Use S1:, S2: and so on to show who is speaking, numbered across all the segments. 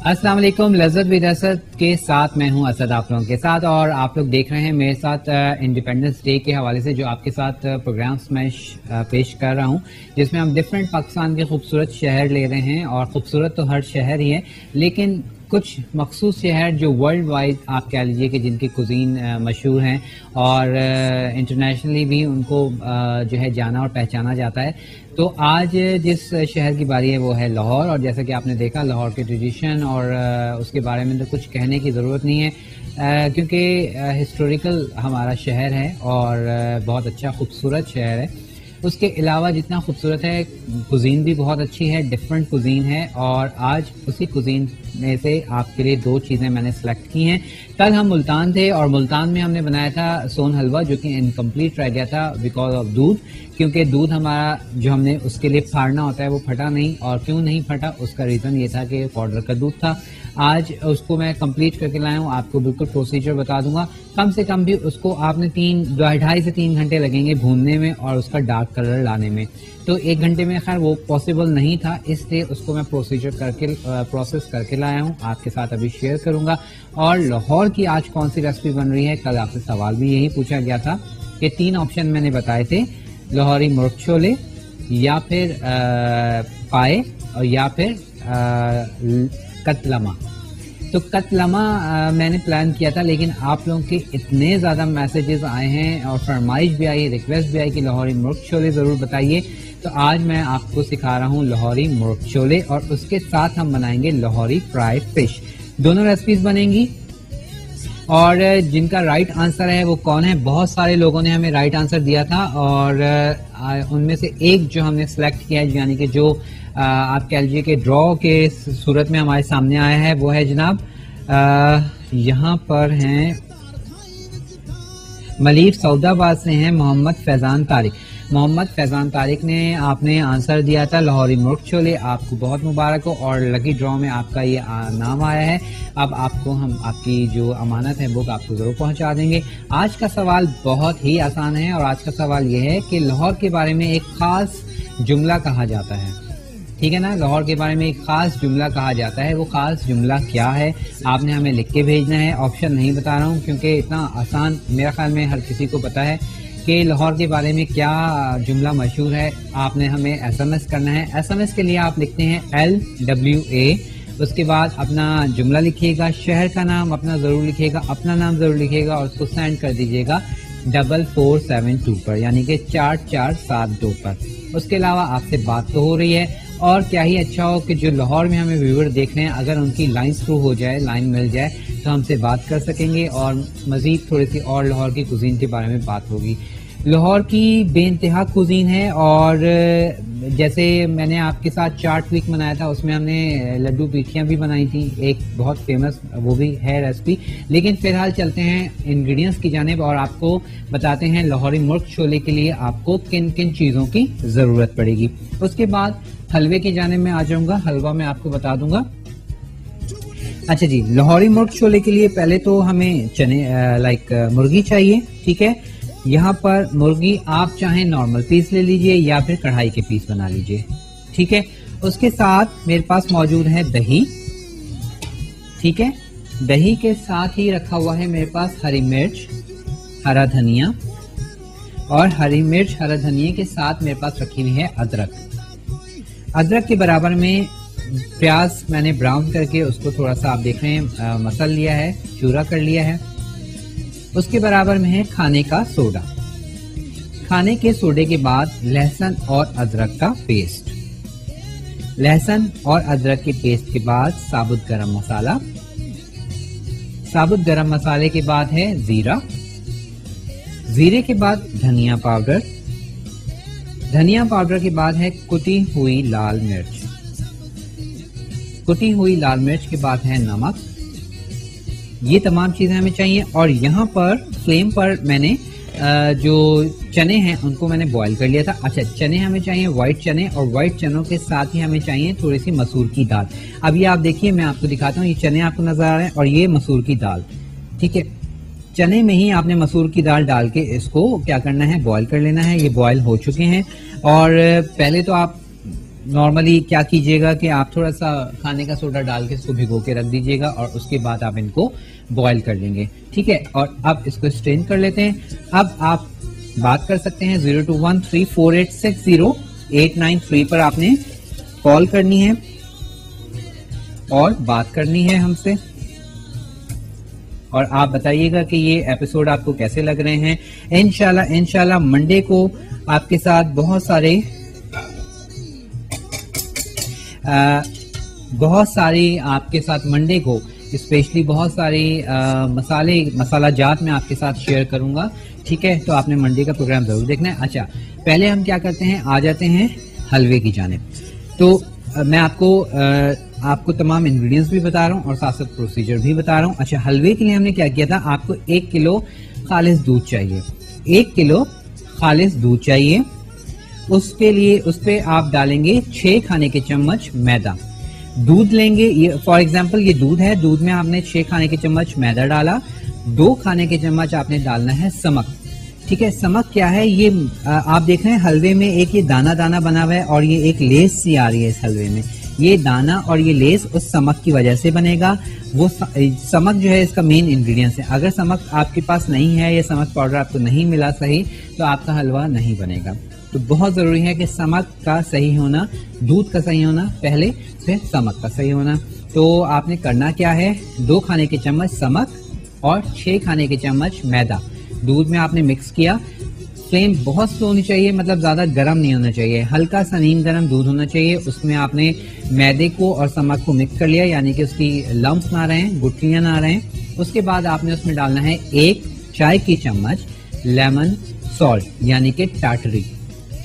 S1: अस्सलाम वालेकुम। लज़्ज़त विरासत के साथ मैं हूं असद, आप लोगों के साथ, और आप लोग देख रहे हैं मेरे साथ इंडिपेंडेंस डे के हवाले से जो आपके साथ प्रोग्राम्स मैं पेश कर रहा हूं, जिसमें हम डिफरेंट पाकिस्तान के खूबसूरत शहर ले रहे हैं। और खूबसूरत तो हर शहर ही है, लेकिन कुछ मखसूस शहर जो वर्ल्ड वाइड आप कह लीजिए कि जिनकी कुजीन मशहूर हैं और इंटरनेशनली भी उनको जो है जाना और पहचाना जाता है। तो आज जिस शहर की बारी है वो है लाहौर। और जैसा कि आपने देखा लाहौर के ट्रेडिशन और उसके बारे में तो कुछ कहने की ज़रूरत नहीं है, क्योंकि हिस्टोरिकल हमारा शहर है और बहुत अच्छा खूबसूरत शहर है। उसके अलावा जितना खूबसूरत है, कुजीन भी बहुत अच्छी है, डिफरेंट कुजीन है। और आज उसी कुजीन में से आपके लिए दो चीज़ें मैंने सेलेक्ट की हैं। कल हम मुल्तान थे और मुल्तान में हमने बनाया था सोन हलवा, जो कि इनकम्प्लीट रह गया था बिकॉज ऑफ दूध, क्योंकि दूध हमारा जो हमने उसके लिए फाड़ना होता है वो फटा नहीं। और क्यों नहीं फटा, उसका रीज़न ये था कि पाउडर का दूध था। आज उसको मैं कंप्लीट करके लाया हूँ, आपको बिल्कुल प्रोसीजर बता दूंगा। कम से कम भी उसको आपने 2.5 से 3 घंटे लगेंगे भूनने में और उसका डार्क कलर लाने में। तो 1 घंटे में खैर वो पॉसिबल नहीं था, इसलिए उसको मैं प्रोसेस करके लाया हूँ, आपके साथ अभी शेयर करूंगा। और लाहौर की आज कौन सी रेसिपी बन रही है, कल आपसे सवाल भी यही पूछा गया था कि 3 ऑप्शन मैंने बताए थे, लाहौरी मुर्ग छोले या फिर पाए और या फिर कतलमा। तो कतलमा मैंने प्लान किया था, लेकिन आप लोगों के इतने ज़्यादा मैसेजेस आए हैं और फरमाइश भी आई, रिक्वेस्ट भी आई कि लाहौरी मुर्ग छोले ज़रूर बताइए। तो आज मैं आपको सिखा रहा हूँ लाहौरी मुर्ग छोले, और उसके साथ हम बनाएंगे लाहौरी फ्राई फिश। दोनों रेसिपीज बनेंगी। और जिनका राइट आंसर है वो कौन है, बहुत सारे लोगों ने हमें राइट आंसर दिया था और उनमें से एक जो हमने सेलेक्ट किया है, यानी कि जो आप कह लीजिए कि ड्रॉ के सूरत में हमारे सामने आया है, वो है जनाब यहाँ पर हैं मलीफ सऊदाबाद से हैं मोहम्मद फैजान तारिक। मोहम्मद फैजान तारिक ने आपने आंसर दिया था लाहौरी मुर्ग छोले। आपको बहुत मुबारक हो और लकी ड्रॉ में आपका ये नाम आया है। अब आपको हम आपकी जो अमानत है वो आपको जरूर पहुंचा देंगे। आज का सवाल बहुत ही आसान है और आज का सवाल ये है कि लाहौर के बारे में एक खास जुमला कहा जाता है, ठीक है ना। लाहौर के बारे में एक खास जुमला कहा जाता है, वो खास जुमला क्या है आपने हमें लिख के भेजना है। ऑप्शन नहीं बता रहा हूँ क्योंकि इतना आसान मेरा ख्याल में हर किसी को पता है कि लाहौर के बारे में क्या जुमला मशहूर है। आपने हमें एसएमएस करना है। एसएमएस के लिए आप लिखते हैं LWA, उसके बाद अपना जुमला लिखिएगा, शहर का नाम अपना जरूर लिखिएगा, अपना नाम जरूर लिखिएगा और उसको सेंड कर दीजिएगा 4472 पर, यानी कि 4472 पर। उसके अलावा आपसे बात तो हो रही है, और क्या ही अच्छा हो कि जो लाहौर में हमें व्यूअर देख रहे हैं, अगर उनकी लाइन थ्रू हो जाए, लाइन मिल जाए, तो हमसे बात कर सकेंगे और मजीद थोड़ी सी और लाहौर की कुजीन के बारे में बात होगी। लाहौर की बेइंतहा कुजीन है, और जैसे मैंने आपके साथ चाट वीक मनाया था, उसमें हमने लड्डू पीठियाँ भी बनाई थी, एक बहुत फेमस वो भी है रेसिपी। लेकिन फिलहाल चलते हैं इंग्रेडिएंट्स की जानिब और आपको बताते हैं लाहौरी मुर्ग छोले के लिए आपको किन किन चीज़ों की ज़रूरत पड़ेगी। उसके बाद हलवे की जानिब में आ जाऊंगा, हलवा मैं आपको बता दूंगा। अच्छा जी, लाहौरी मुर्ग छोले के लिए पहले तो हमें चने मुर्गी चाहिए, ठीक है। यहाँ पर मुर्गी आप चाहें नॉर्मल पीस ले लीजिए या फिर कढ़ाई के पीस बना लीजिए, ठीक है। उसके साथ मेरे पास मौजूद है दही, ठीक है। दही के साथ ही रखा हुआ है मेरे पास हरी मिर्च, हरा धनिया, और हरी मिर्च हरा धनिया के साथ मेरे पास रखी हुई है अदरक। अदरक के बराबर में प्याज मैंने ब्राउन करके उसको थोड़ा सा आप देख रहे हैं मसल लिया है, चूरा कर लिया है। उसके बराबर में है खाने का सोडा। खाने के सोडे के बाद लहसुन और अदरक का पेस्ट। लहसुन और अदरक के पेस्ट के बाद साबुत गरम मसाला। साबुत गरम मसाले के बाद है जीरा। जीरे के बाद धनिया पाउडर। धनिया पाउडर के बाद है कुटी हुई लाल मिर्च। कुटी हुई लाल मिर्च के बाद है नमक। ये तमाम चीजें हमें चाहिए। और यहाँ पर फ्लेम पर मैंने जो चने हैं उनको मैंने बॉईल कर लिया था। अच्छा, चने हमें चाहिए व्हाइट चने, और व्हाइट चनों के साथ ही हमें चाहिए थोड़ी सी मसूर की दाल। अब ये आप देखिए, मैं आपको दिखाता हूँ, ये चने आपको नजर आ रहे हैं और ये मसूर की दाल, ठीक है। चने में ही आपने मसूर की दाल डाल के इसको क्या करना है, बॉईल कर लेना है। ये बॉईल हो चुके हैं। और पहले तो आप नॉर्मली क्या कीजिएगा कि आप थोड़ा सा खाने का सोडा डाल के इसको भिगो के रख दीजिएगा और उसके बाद आप इनको बॉईल कर लेंगे, ठीक है। और अब इसको स्ट्रेन कर लेते हैं। अब आप बात कर सकते हैं 02134860-893 पर आपने कॉल करनी है और बात करनी है हमसे, और आप बताइएगा कि ये एपिसोड आपको कैसे लग रहे हैं। इंशाल्लाह मंडे को आपके साथ बहुत सारी आपके साथ मंडे को स्पेशली बहुत सारी मसाला जात में आपके साथ शेयर करूंगा, ठीक है। तो आपने मंडे का प्रोग्राम जरूर देखना है। अच्छा, पहले हम क्या करते हैं, आ जाते हैं हलवे की जानिब। तो मैं आपको तमाम इंग्रेडिएंट्स भी बता रहा हूँ और साथ साथ प्रोसीजर भी बता रहा हूँ। अच्छा, हलवे के लिए हमने क्या किया था, आपको 1 किलो खालिस दूध चाहिए, 1 किलो खालिस दूध चाहिए। उसके लिए उस पे आप डालेंगे 6 खाने के चम्मच मैदा। दूध लेंगे, ये फॉर एग्जांपल ये दूध है, दूध में आपने 6 खाने के चम्मच मैदा डाला, 2 खाने के चम्मच आपने डालना है समक, ठीक है। समक क्या है, ये आप देख रहे हैं हलवे में एक ये दाना दाना बना हुआ है और ये एक लेस सी आ रही है इस हलवे में। ये दाना और ये लेस उस समक की वजह से बनेगा। वो समक जो है इसका मेन इंग्रेडिएंट्स है। अगर समक आपके पास नहीं है या समक पाउडर आपको नहीं मिला सही, तो आपका हलवा नहीं बनेगा। तो बहुत जरूरी है कि समक का सही होना, दूध का सही होना पहले, फिर समक का सही होना। तो आपने करना क्या है, 2 खाने के चम्मच समक और 6 खाने के चम्मच मैदा दूध में आपने मिक्स किया। फ्लेम बहुत स्लो होनी चाहिए, मतलब ज्यादा गर्म नहीं होना चाहिए, हल्का सा नीम गर्म दूध होना चाहिए। उसमें आपने मैदे को और समक को मिक्स कर लिया, यानी कि उसकी लम्प्स ना रहे, गुठलियां ना रहे। उसके बाद आपने उसमें डालना है 1 चाय की चम्मच लेमन सॉल्ट, यानी कि टाटरी,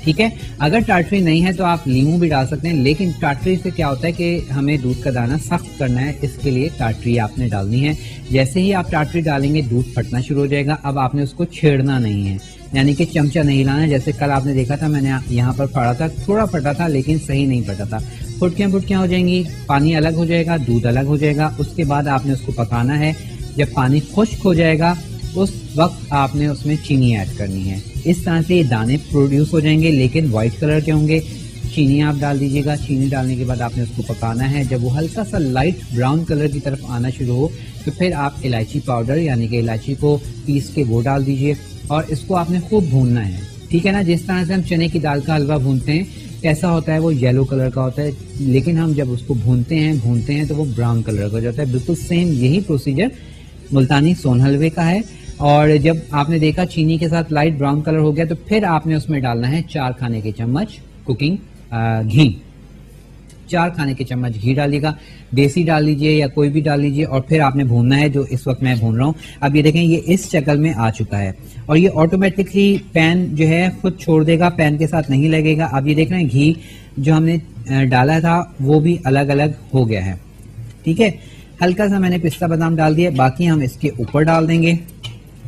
S1: ठीक है। अगर टाटरी नहीं है तो आप नींबू भी डाल सकते हैं, लेकिन टाटरी से क्या होता है कि हमें दूध का दाना सख्त करना है, इसके लिए टाटरी आपने डालनी है। जैसे ही आप टाटरी डालेंगे दूध फटना शुरू हो जाएगा। अब आपने उसको छेड़ना नहीं है, यानी कि चमचा नहीं हिलाना है। जैसे कल आपने देखा था, मैंने यहाँ पर फाड़ा था, थोड़ा फटा था लेकिन सही नहीं फटा था। फुटकियां हो जाएंगी, पानी अलग हो जाएगा, दूध अलग हो जाएगा। उसके बाद आपने उसको पकाना है। जब पानी खुश्क हो जाएगा उस वक्त आपने उसमें चीनी ऐड करनी है। इस तरह से ये दाने प्रोड्यूस हो जाएंगे, लेकिन व्हाइट कलर के होंगे। चीनी आप डाल दीजिएगा। चीनी डालने के बाद आपने उसको पकाना है। जब वो हल्का सा लाइट ब्राउन कलर की तरफ आना शुरू हो, तो फिर आप इलायची पाउडर, यानी कि इलायची को पीस के वो डाल दीजिए और इसको आपने खूब भूनना है, ठीक है ना। जिस तरह से हम चने की दाल का हलवा भूनते हैं, कैसा होता है, वो येलो कलर का होता है, लेकिन हम जब उसको भूनते हैं तो वो ब्राउन कलर का हो जाता है। बिल्कुल सेम यही प्रोसीजर मुल्तानी सोन हलवे का है। और जब आपने देखा चीनी के साथ लाइट ब्राउन कलर हो गया, तो फिर आपने उसमें डालना है 4 खाने के चम्मच कुकिंग घी। 4 खाने के चम्मच घी डालिएगा, देसी डाल लीजिए या कोई भी डाल लीजिए, और फिर आपने भूनना है, जो इस वक्त मैं भून रहा हूँ। अब ये देखें, ये इस शक्ल में आ चुका है और ये ऑटोमेटिकली पैन जो है खुद छोड़ देगा, पैन के साथ नहीं लगेगा। अब ये देख रहे हैं घी जो हमने डाला था वो भी अलग अलग हो गया है, ठीक है। हल्का सा मैंने पिस्ता बादाम डाल दिया, बाकी हम इसके ऊपर डाल देंगे,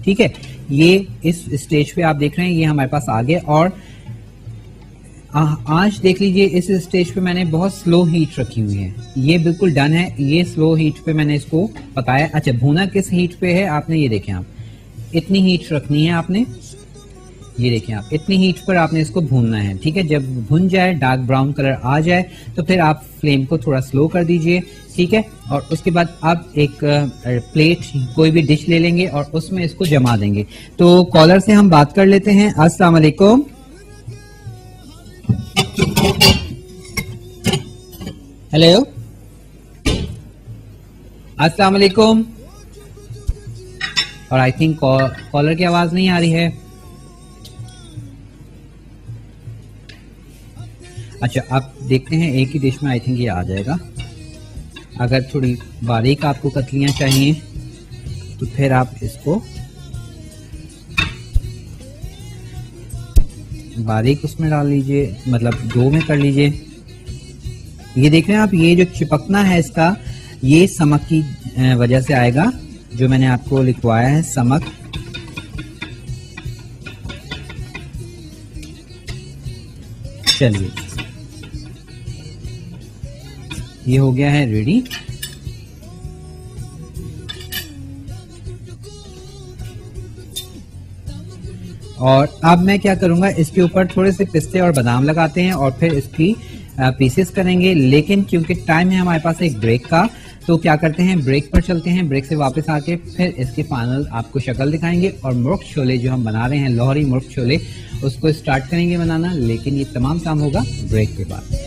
S1: ठीक है। ये इस स्टेज पे आप देख रहे हैं, ये हमारे पास आ गया। और आंच देख लीजिए, इस स्टेज पे मैंने बहुत स्लो हीट रखी हुई है, ये बिल्कुल डन है। ये स्लो हीट पे मैंने इसको पकाया। अच्छा, भुना किस हीट पे है आपने, ये देखें, आप इतनी हीट रखनी है आपने, ये देखें आप, इतनी हीट पर आपने इसको भूनना है, ठीक है। जब भुन जाए, डार्क ब्राउन कलर आ जाए, तो फिर आप फ्लेम को थोड़ा स्लो कर दीजिए, ठीक है। और उसके बाद आप एक प्लेट, कोई भी डिश ले लेंगे और उसमें इसको जमा देंगे। तो कॉलर से हम बात कर लेते हैं। अस्सलाम वालेकुम। हेलो, अस्सलाम वालेकुम। और आई थिंक कॉलर की आवाज नहीं आ रही है। अच्छा, आप देखते हैं एक ही डिश में आई थिंक ये आ जाएगा। अगर थोड़ी बारीक आपको कतलियां चाहिए तो फिर आप इसको बारीक उसमें डाल लीजिए, मतलब दो में कर लीजिए। ये देख रहे हैं आप, ये जो चिपकना है इसका, ये समक की वजह से आएगा, जो मैंने आपको लिखवाया है समक। चलिए, ये हो गया है रेडी। और अब मैं क्या करूंगा, इसके ऊपर थोड़े से पिस्ते और बादाम लगाते हैं और फिर इसकी पीसेस करेंगे। लेकिन क्योंकि टाइम है हमारे पास एक ब्रेक का, तो क्या करते हैं, ब्रेक पर चलते हैं। ब्रेक से वापस आके फिर इसकी फाइनल आपको शक्ल दिखाएंगे और मुर्ग छोले जो हम बना रहे हैं, लाहौरी मुर्ग छोले, उसको स्टार्ट करेंगे बनाना। लेकिन ये तमाम काम होगा ब्रेक के बाद।